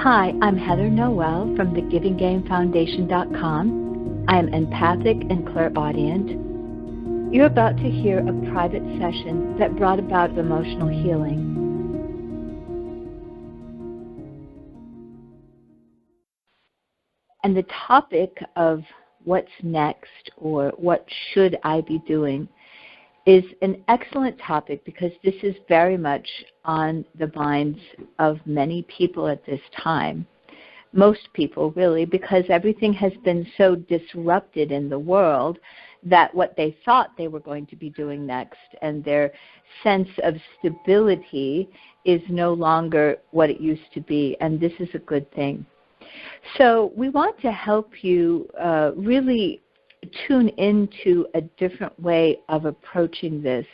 Hi, I'm Heather Noël from the GivingGameFoundation.com. I am empathic and clairaudient. You're about to hear a private session that brought about emotional healing. And the topic of what's next or what should I be doing is an excellent topic because this is very much on the minds of many people at this time. Most people, really, because everything has been so disrupted in the world that what they thought they were going to be doing next and their sense of stability is no longer what it used to be, and this is a good thing. So we want to help you really tune into a different way of approaching this.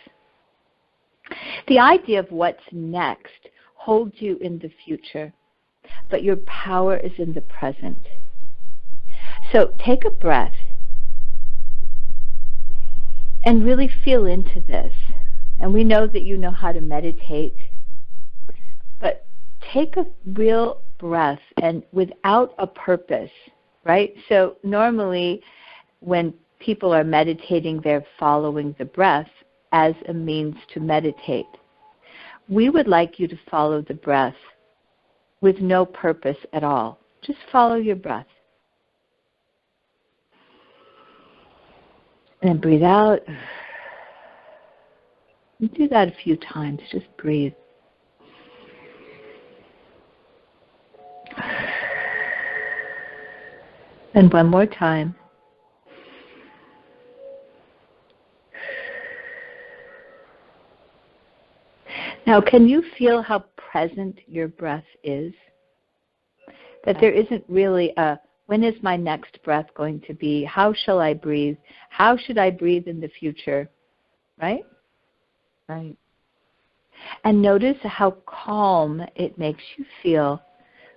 The idea of what's next holds you in the future, but your power is in the present. So take a breath and really feel into this. And we know that you know how to meditate, but take a real breath and without a purpose, right? So normally when people are meditating, they're following the breath as a means to meditate. We would like you to follow the breath with no purpose at all. Just follow your breath. And then breathe out. And do that a few times. Just breathe. And one more time. Now, can you feel how present your breath is? That there isn't really a, when is my next breath going to be? How shall I breathe? How should I breathe in the future? Right? Right. And notice how calm it makes you feel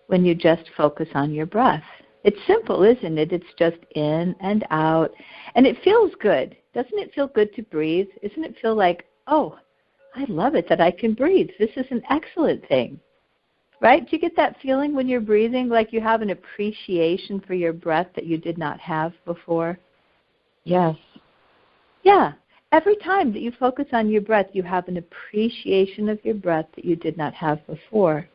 when you just focus on your breath. It's simple, isn't it? It's just in and out. And it feels good. Doesn't it feel good to breathe? Isn't it feel like, oh, I love it that I can breathe. This is an excellent thing. Right? Do you get that feeling when you're breathing, like you have an appreciation for your breath that you did not have before? Yes. Yeah. Every time that you focus on your breath, you have an appreciation of your breath that you did not have before.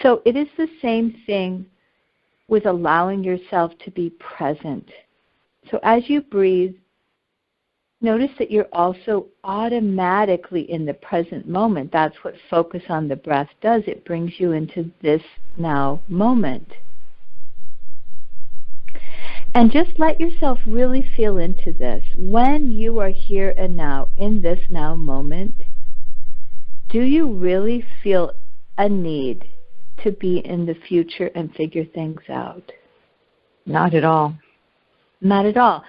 So it is the same thing with allowing yourself to be present. So as you breathe, notice that you're also automatically in the present moment. That's what focus on the breath does. It brings you into this now moment. And just let yourself really feel into this. When you are here and now, in this now moment, do you really feel a need to be in the future and figure things out? Not at all. Not at all.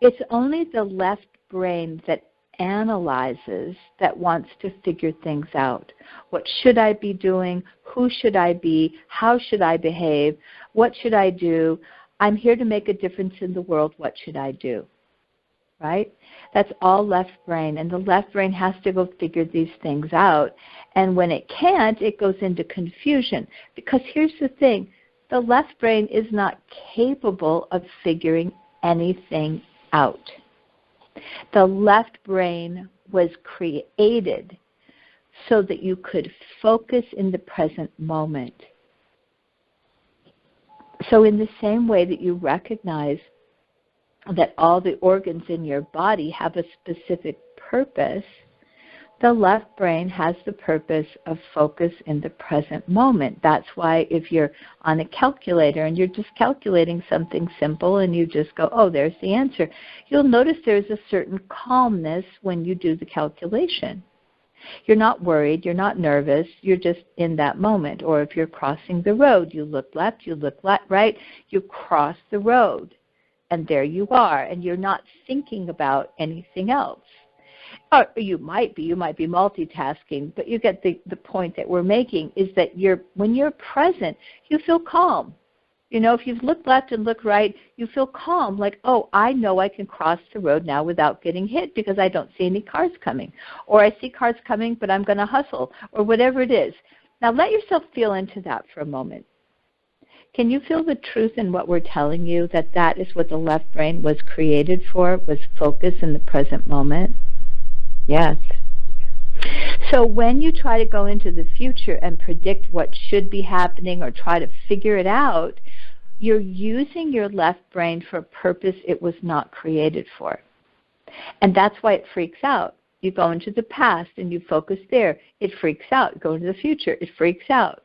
It's only the left brain that analyzes, that wants to figure things out. What should I be doing? Who should I be? How should I behave? What should I do? I'm here to make a difference in the world. What should I do? Right? That's all left brain. And the left brain has to go figure these things out. And when it can't, it goes into confusion. Because here's the thing. The left brain is not capable of figuring anything out. The left brain was created so that you could focus in the present moment. So in the same way that you recognize that all the organs in your body have a specific purpose, the left brain has the purpose of focus in the present moment. That's why if you're on a calculator and you're just calculating something simple and you just go, oh, there's the answer, you'll notice there's a certain calmness when you do the calculation. You're not worried, you're not nervous, you're just in that moment. Or if you're crossing the road, you look left, you look right, you cross the road, and there you are, and you're not thinking about anything else. Or you might be multitasking, but you get the point that we're making is that when you're present, you feel calm. You know, if you've looked left and looked right, you feel calm, like, oh, I know I can cross the road now without getting hit because I don't see any cars coming. Or I see cars coming, but I'm going to hustle, or whatever it is. Now let yourself feel into that for a moment. Can you feel the truth in what we're telling you, that that is what the left brain was created for, was focus in the present moment? Yes. So when you try to go into the future and predict what should be happening or try to figure it out, you're using your left brain for a purpose it was not created for. And that's why it freaks out. You go into the past and you focus there, it freaks out. You go into the future, it freaks out.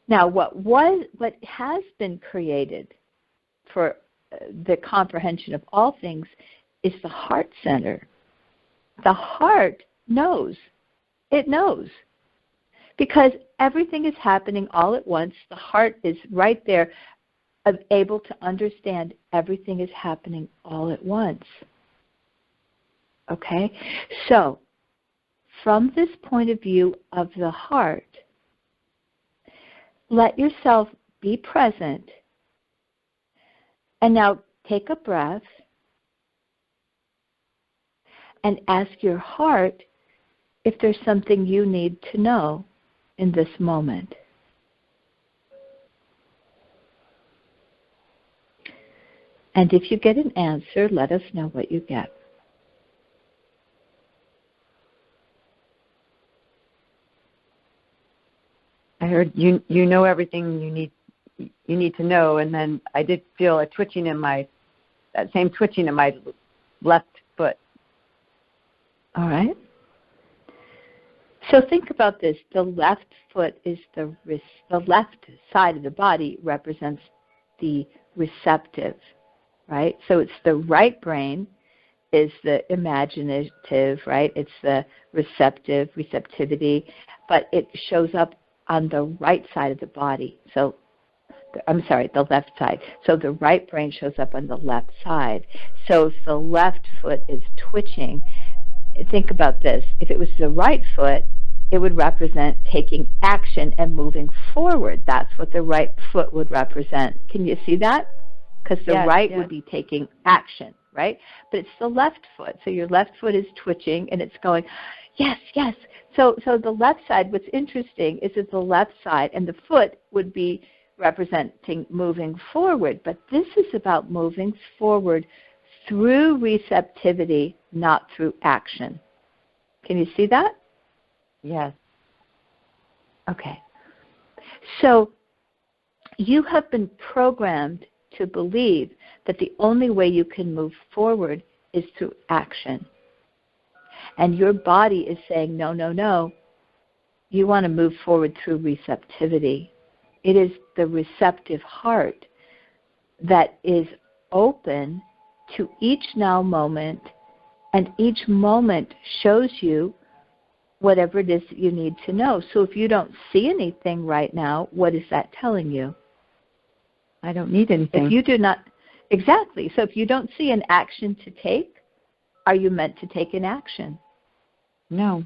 Now, what has been created for the comprehension of all things is the heart center. The heart knows. It knows. Because everything is happening all at once. The heart is right there, able to understand everything is happening all at once. Okay? So, from this point of view of the heart, let yourself be present. And now take a breath and ask your heart if there's something you need to know in this moment. And if you get an answer, let us know what you get. I heard you know everything you need to know, and then I did feel that same twitching in my left foot. All right. So think about this. The left foot is the left side of the body represents the receptive, right? So it's the right brain is the imaginative, right? It's the receptivity, but it shows up on the right side of the body. So, the left side. So the right brain shows up on the left side. So if the left foot is twitching, think about this. If it was the right foot, it would represent taking action and moving forward. That's what the right foot would represent. Can you see that? Because the right would be taking action, right? But it's the left foot. So your left foot is twitching and it's going, yes, yes. So the left side, what's interesting is that the left side and the foot would be representing moving forward. But this is about moving forward through receptivity, not through action. Can you see that? Yes. Okay. So you have been programmed to believe that the only way you can move forward is through action. And your body is saying, no, no, no. You want to move forward through receptivity. It is the receptive heart that is open to each now moment, and each moment shows you whatever it is that you need to know. So if you don't see anything right now, what is that telling you? I don't need anything. If you do not, exactly. So if you don't see an action to take, are you meant to take an action? No.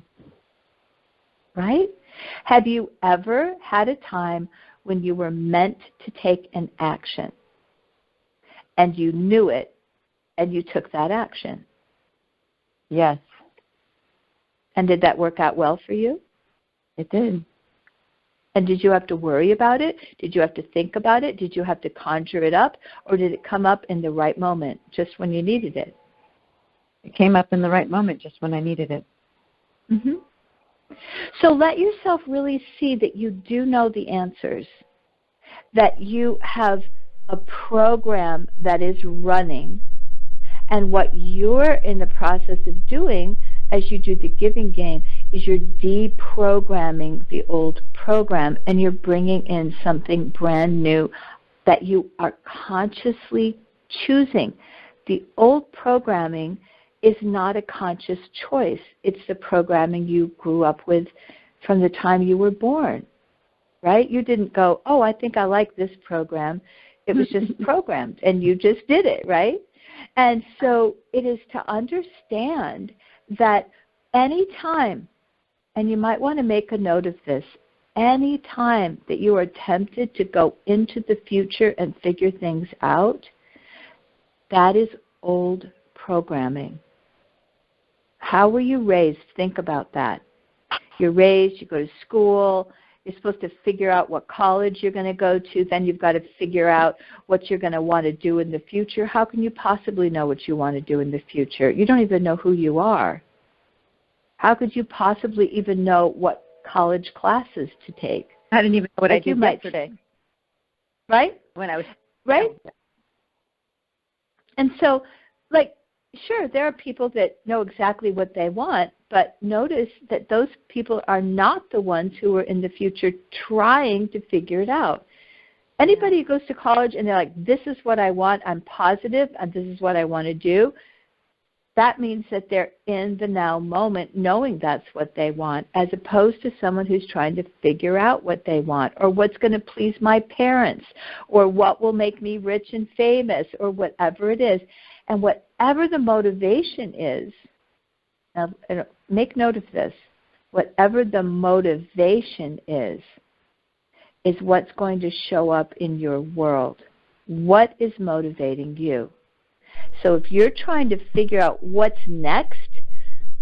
Right? Have you ever had a time when you were meant to take an action and you knew it and you took that action? Yes. And did that work out well for you? It did. And did you have to worry about it? Did you have to think about it? Did you have to conjure it up? Or did it come up in the right moment, just when you needed it? It came up in the right moment, just when I needed it. Mm-hmm. So let yourself really see that you do know the answers, that you have a program that is running, and what you're in the process of doing as you do the giving game is you're deprogramming the old program and you're bringing in something brand new that you are consciously choosing. The old programming is not a conscious choice. It's the programming you grew up with from the time you were born, right? You didn't go, oh, I think I like this program. It was just programmed, and you just did it, right? And so it is to understand that any time, and you might want to make a note of this, any time that you are tempted to go into the future and figure things out, that is old programming. How were you raised? Think about that. You're raised, you go to school, You're supposed to figure out what college you're going to go to. Then you've got to figure out what you're going to want to do in the future. How can you possibly know what you want to do in the future? You don't even know who you are. How could you possibly even know what college classes to take? I didn't even know what I did yesterday. Right? When I was... Right? And so, like, sure, there are people that know exactly what they want, but notice that those people are not the ones who are in the future trying to figure it out. Anybody who goes to college and they're like, this is what I want, I'm positive, and this is what I want to do, that means that they're in the now moment knowing that's what they want, as opposed to someone who's trying to figure out what they want, or what's going to please my parents, or what will make me rich and famous, or whatever it is. And whatever the motivation is, now make note of this, whatever the motivation is what's going to show up in your world. What is motivating you? So if you're trying to figure out what's next,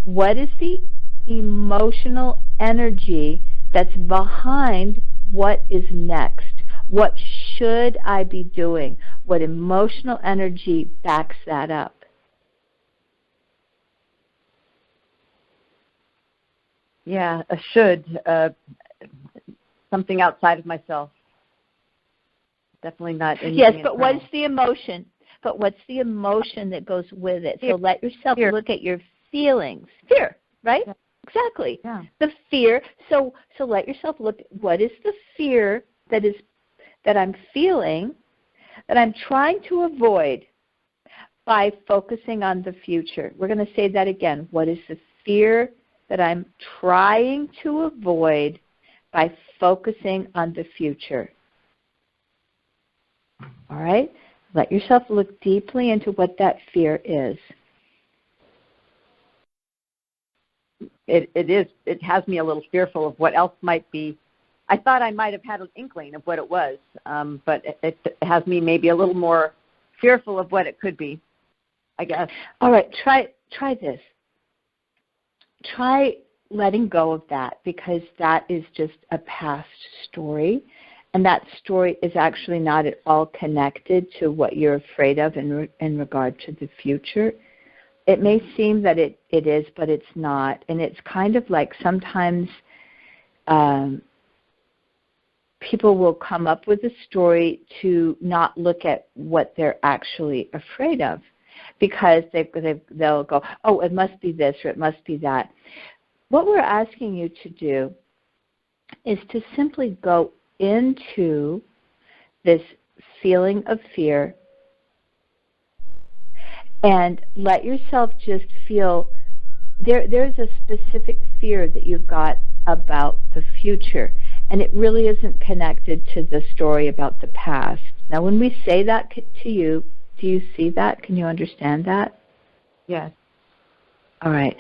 what is the emotional energy that's behind what is next? What should I be doing? What emotional energy backs that up? Yeah, a should, something outside of myself. Definitely not anything. Yes, but internal. what's the emotion? But what's the emotion that goes with it? Fear. So let yourself Fear. look at your feelings. Fear, right? Yeah. Exactly. Yeah. The fear. So let yourself look at what is the fear that I'm feeling, that I'm trying to avoid by focusing on the future. We're going to say that again. What is the fear that I'm trying to avoid by focusing on the future? All right? Let yourself look deeply into what that fear is. It has me a little fearful of what else might be. I thought I might have had an inkling of what it was, but it has me maybe a little more fearful of what it could be, I guess. All right, try this. Try letting go of that, because that is just a past story. And that story is actually not at all connected to what you're afraid of in regard to the future. It may seem that it is, but it's not. And it's kind of like sometimes people will come up with a story to not look at what they're actually afraid of, because they'll go, oh, it must be this or it must be that. What we're asking you to do is to simply go into this feeling of fear and let yourself just feel there's a specific fear that you've got about the future, and it really isn't connected to the story about the past. Now, when we say that to you, do you see that? Can you understand that? Yes. All right.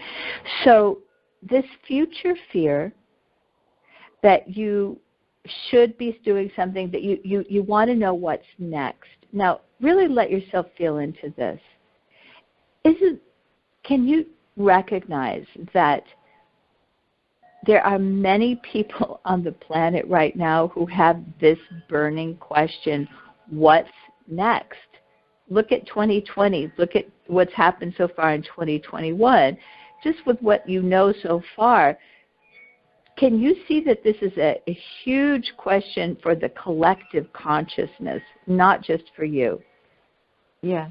So this future fear that you should be doing something, that you want to know what's next. Now, really let yourself feel into this. Can you recognize that there are many people on the planet right now who have this burning question, what's next? Look at 2020. Look at what's happened so far in 2021. Just with what you know so far, can you see that this is a huge question for the collective consciousness, not just for you? Yes.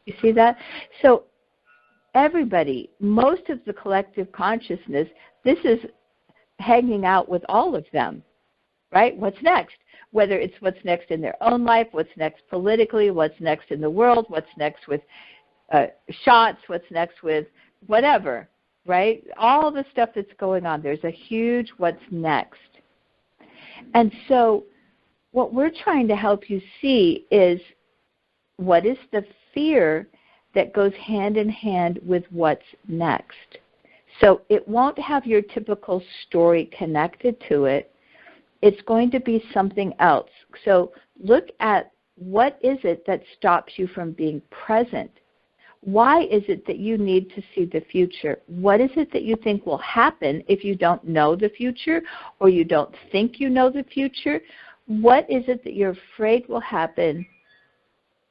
You see that? So everybody, most of the collective consciousness, this is hanging out with all of them, right? What's next? Whether it's what's next in their own life, what's next politically, what's next in the world, what's next with shots, what's next with whatever, right? All the stuff that's going on. There's a huge what's next. And so what we're trying to help you see is what is the fear that goes hand in hand with what's next. So it won't have your typical story connected to it. It's going to be something else. So look at what is it that stops you from being present. Why is it that you need to see the future? What is it that you think will happen if you don't know the future, or you don't think you know the future? What is it that you're afraid will happen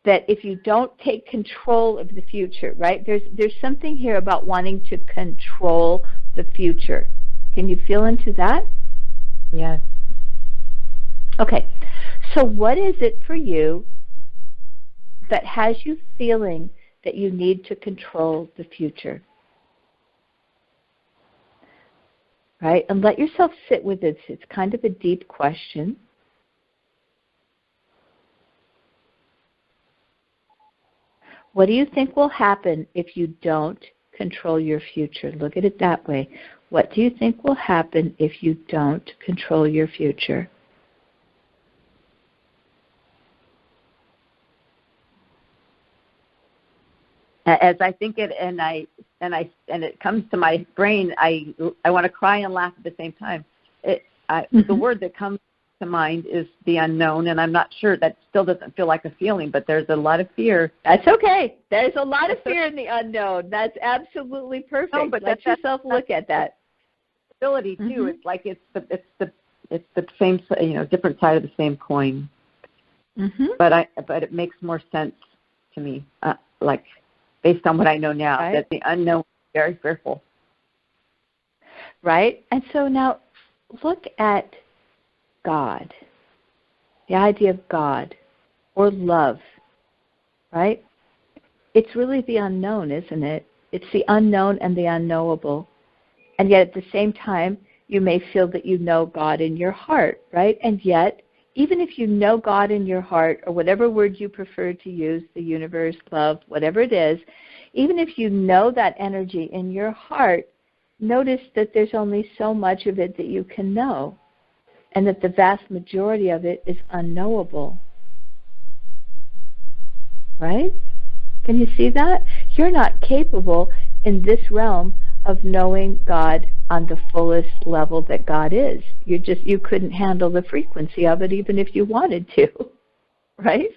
that if you don't take control of the future, right? There's something here about wanting to control the future. Can you feel into that? Yes. Okay. So what is it for you that has you feeling that you need to control the future? Right? And let yourself sit with it. It's kind of a deep question. What do you think will happen if you don't control your future? Look at it that way. What do you think will happen if you don't control your future? As I think it and it comes to my brain, I want to cry and laugh at the same time. The word that comes to mind is the unknown, and I'm not sure. That still doesn't feel like a feeling, but there's a lot of fear. That's okay. There's a lot of fear in the unknown. That's absolutely perfect. No, but let yourself look at that. Ability too. It's like it's the same, different side of the same coin. But it makes more sense to me, like based on what I know now, right? That the unknown is very fearful. Right. And so now look at God, the idea of God or love, right? It's really the unknown, isn't it? It's the unknown and the unknowable. And yet at the same time, you may feel that you know God in your heart, right? And yet, even if you know God in your heart, or whatever word you prefer to use, the universe, love, whatever it is, even if you know that energy in your heart, notice that there's only so much of it that you can know, and that the vast majority of it is unknowable. Right? Can you see that? You're not capable in this realm of knowing God on the fullest level that God is. You couldn't handle the frequency of it even if you wanted to. Right?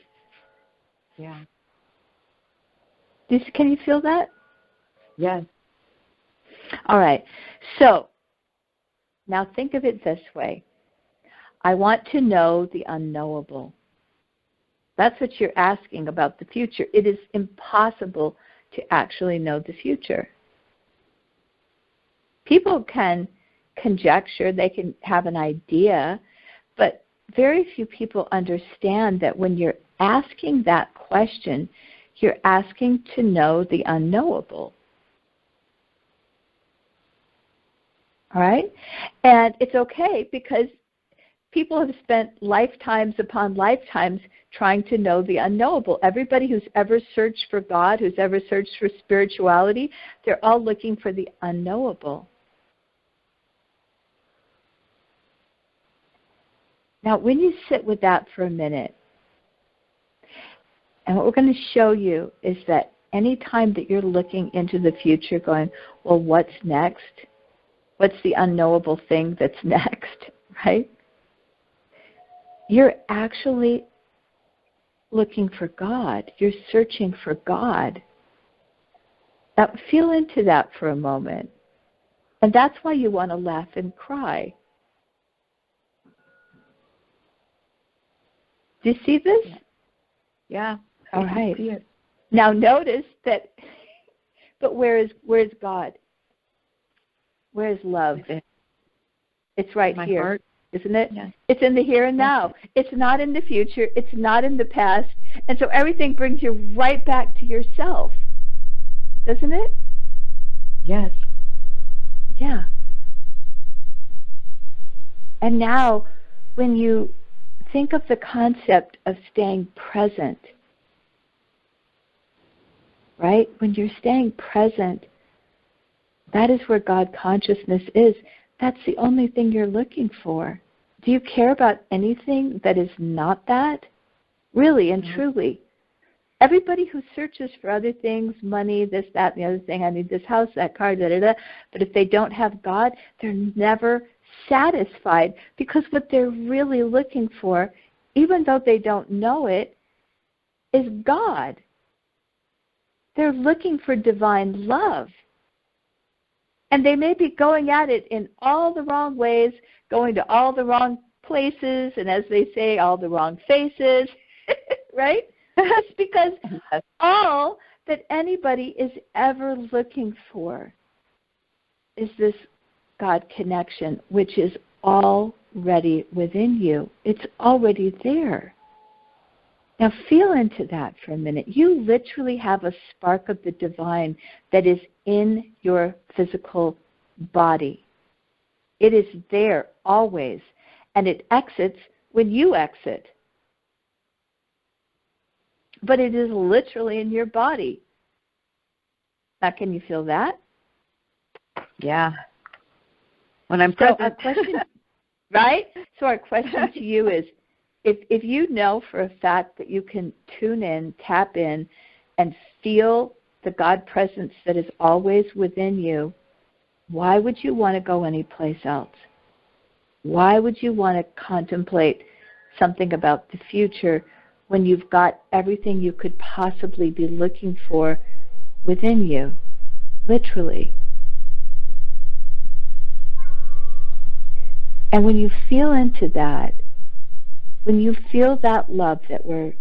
Yeah. Can you feel that? Yes. All right. So, now think of it this way. I want to know the unknowable. That's what you're asking about the future. It is impossible to actually know the future. People can conjecture, they can have an idea, but very few people understand that when you're asking that question, you're asking to know the unknowable. All right? And it's okay because people have spent lifetimes upon lifetimes trying to know the unknowable. Everybody who's ever searched for God, who's ever searched for spirituality, they're all looking for the unknowable. Now, when you sit with that for a minute, and what we're going to show you is that any time that you're looking into the future going, well, what's next? What's the unknowable thing that's next, right? You're actually looking for God. You're searching for God. Now, feel into that for a moment. And that's why you want to laugh and cry. Do you see this? Yeah. All right. Now notice that, but where is God? Where is love? It's right my here, heart. Isn't it? Yes. It's in the here and now. It's not in the future. It's not in the past. And so everything brings you right back to yourself. Doesn't it? Yes. Yeah. And now, when you think of the concept of staying present, right? When you're staying present, that is where God consciousness is. That's the only thing you're looking for. Do you care about anything that is not that? Really and truly. Everybody who searches for other things, money, this, that, and the other thing, I need this house, that car, da-da-da, but if they don't have God, they're never satisfied, because what they're really looking for, even though they don't know it, is God. They're looking for divine love. And they may be going at it in all the wrong ways, going to all the wrong places, and as they say, all the wrong faces, right? It's because all that anybody is ever looking for is this God connection, which is already within you. It's already there. Now feel into that for a minute. You literally have a spark of the divine that is in your physical body. It is there always, and it exits when you exit. But it is literally in your body. Now, can you feel that? Yeah. When I'm present. So our question, right? So our question to you is, if you know for a fact that you can tune in, tap in, and feel the God presence that is always within you, why would you want to go anyplace else? Why would you want to contemplate something about the future when you've got everything you could possibly be looking for within you, literally? And when you feel into that, when you feel that love that we're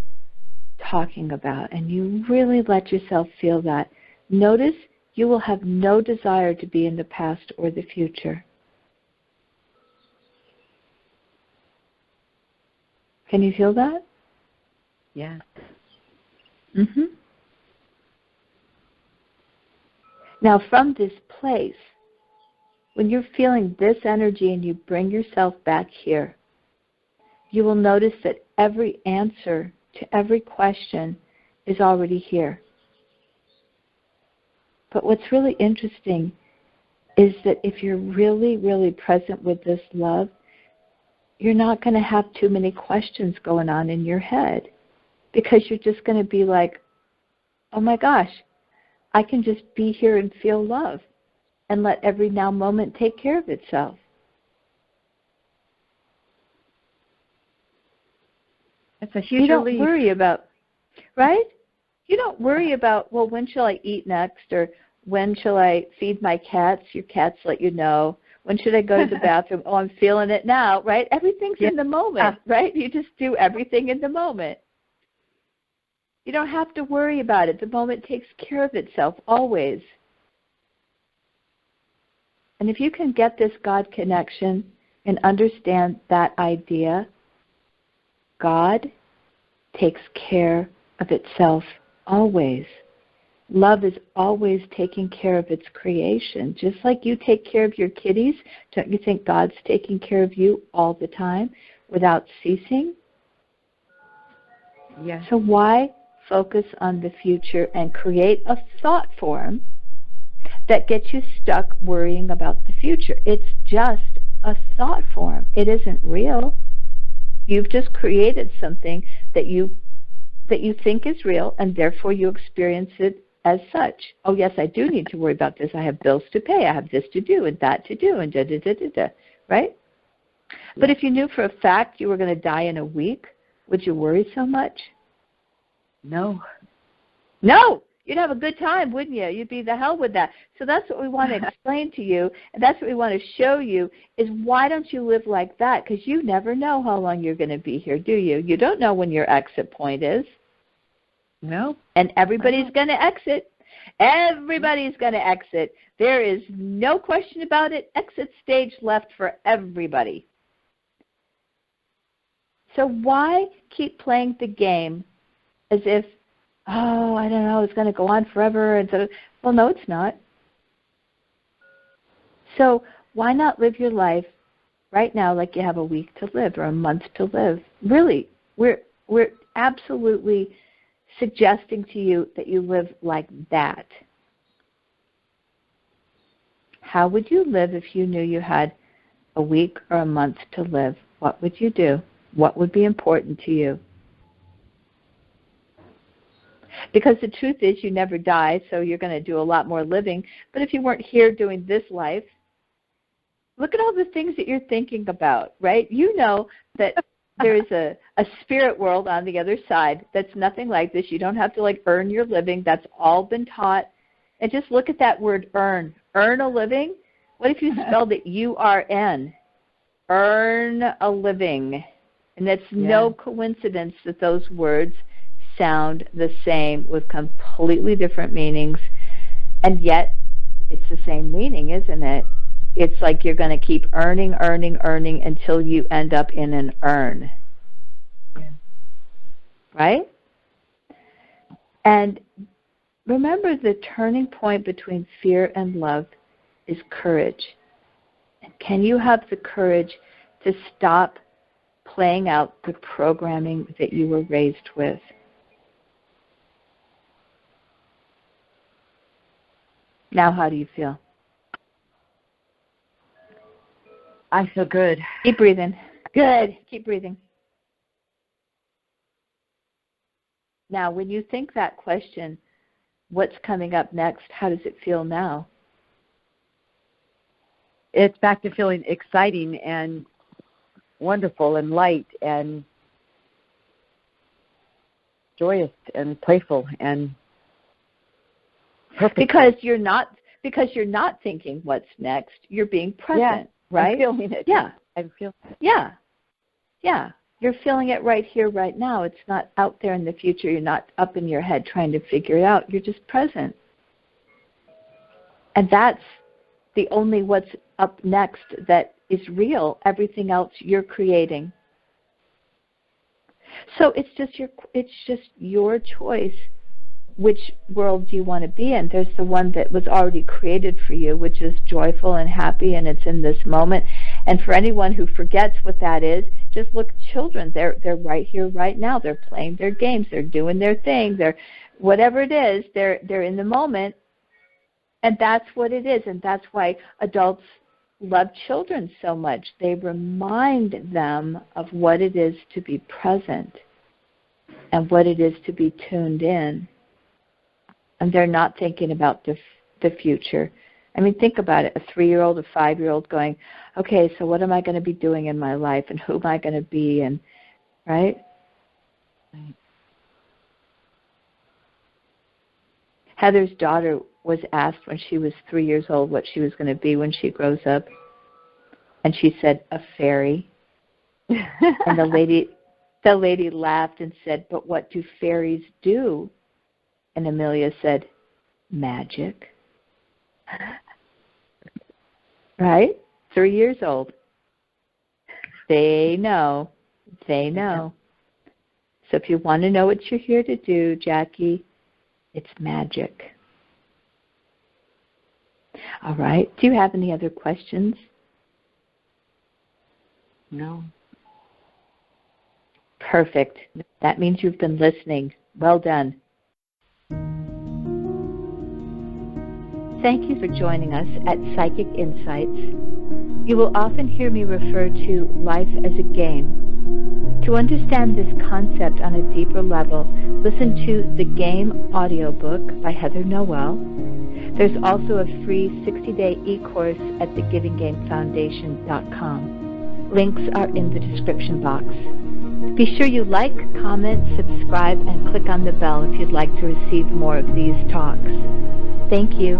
talking about, and you really let yourself feel that, notice you will have no desire to be in the past or the future. Can you feel that? Yeah. Mm-hmm. Now, from this place, when you're feeling this energy and you bring yourself back here, you will notice that every answer to every question is already here. But what's really interesting is that if you're really, really present with this love, you're not going to have too many questions going on in your head, because you're just going to be like, oh my gosh, I can just be here and feel love and let every now moment take care of itself. That's a huge You don't relief. worry about, right? You don't worry about, well, when shall I eat next, or when shall I feed my cats? Your cats let you know. When should I go to the bathroom? Oh, I'm feeling it now, right? Everything's in the moment, right? You just do everything in the moment. You don't have to worry about it. The moment takes care of itself, always. And if you can get this God connection and understand that idea, God takes care of itself always. Love is always taking care of its creation. Just like you take care of your kitties, don't you think God's taking care of you all the time without ceasing? Yes. So why focus on the future and create a thought form that gets you stuck worrying about the future? It's just a thought form. It isn't real. You've just created something that you think is real, and therefore you experience it as such. Oh, yes, I do need to worry about this. I have bills to pay. I have this to do and that to do and da-da-da-da-da, right? But if you knew for a fact you were going to die in a week, would you worry so much? No. No! You'd have a good time, wouldn't you? You'd be the hell with that. So that's what we want to explain to you, and that's what we want to show you, is why don't you live like that? Because you never know how long you're going to be here, do you? You don't know when your exit point is. No. And everybody's going to exit. Everybody's going to exit. There is no question about it. Exit stage left for everybody. So why keep playing the game as if, oh, I don't know, it's going to go on forever? And so, well, no, it's not. So why not live your life right now like you have a week to live or a month to live? Really, we're absolutely suggesting to you that you live like that. How would you live if you knew you had a week or a month to live? What would you do? What would be important to you? Because the truth is you never die, so you're going to do a lot more living. But if you weren't here doing this life, look at all the things that you're thinking about, right? You know that there's a spirit world on the other side that's nothing like this. You don't have to like earn your living. That's all been taught. And just look at that word earn. Earn a living? What if you spelled it U-R-N? Earn a living. And it's no coincidence that those words sound the same with completely different meanings. And yet it's the same meaning, isn't it? It's like you're going to keep earning until you end up in an urn. Yeah. Right? And remember, the turning point between fear and love is courage. And can you have the courage to stop playing out the programming that you were raised with? Now, how do you feel? I feel good. Keep breathing. Good. Keep breathing. Now, when you think that question, what's coming up next, how does it feel now? It's back to feeling exciting and wonderful and light and joyous and playful and perfect. Because you're not thinking what's next. You're being present, right? I'm feeling it. Yeah. I'm feeling it. Yeah. Yeah. You're feeling it right here, right now. It's not out there in the future. You're not up in your head trying to figure it out. You're just present. And that's the only what's up next that is real. Everything else you're creating. So it's just your choice. Which world do you want to be in? There's the one that was already created for you, which is joyful and happy, and it's in this moment. And for anyone who forgets what that is, just look at children. They're right here, right now. They're playing their games. They're doing their thing. They're whatever it is. They're in the moment, and that's what it is. And that's why adults love children so much. They remind them of what it is to be present and what it is to be tuned in. And they're not thinking about the future. I mean, think about it. A 3-year-old, a 5-year-old going, okay, so what am I going to be doing in my life, and who am I going to be, and right? Heather's daughter was asked when she was 3 years old what she was going to be when she grows up, and she said, a fairy. And the lady laughed and said, but what do fairies do? And Amelia said, magic. Right? 3 years old. They know. They know. So if you want to know what you're here to do, Jackie, it's magic. All right. Do you have any other questions? No. Perfect. That means you've been listening. Well done. Thank you for joining us at Psychic Insights. You will often hear me refer to life as a game. To understand this concept on a deeper level, listen to the GAME Audiobook by Heather Noël. There's also a free 60-day eCourse at theGivingGameFoundation.com. Links are in the description box. Be sure you like, comment, subscribe, and click on the bell if you'd like to receive more of these talks. Thank you.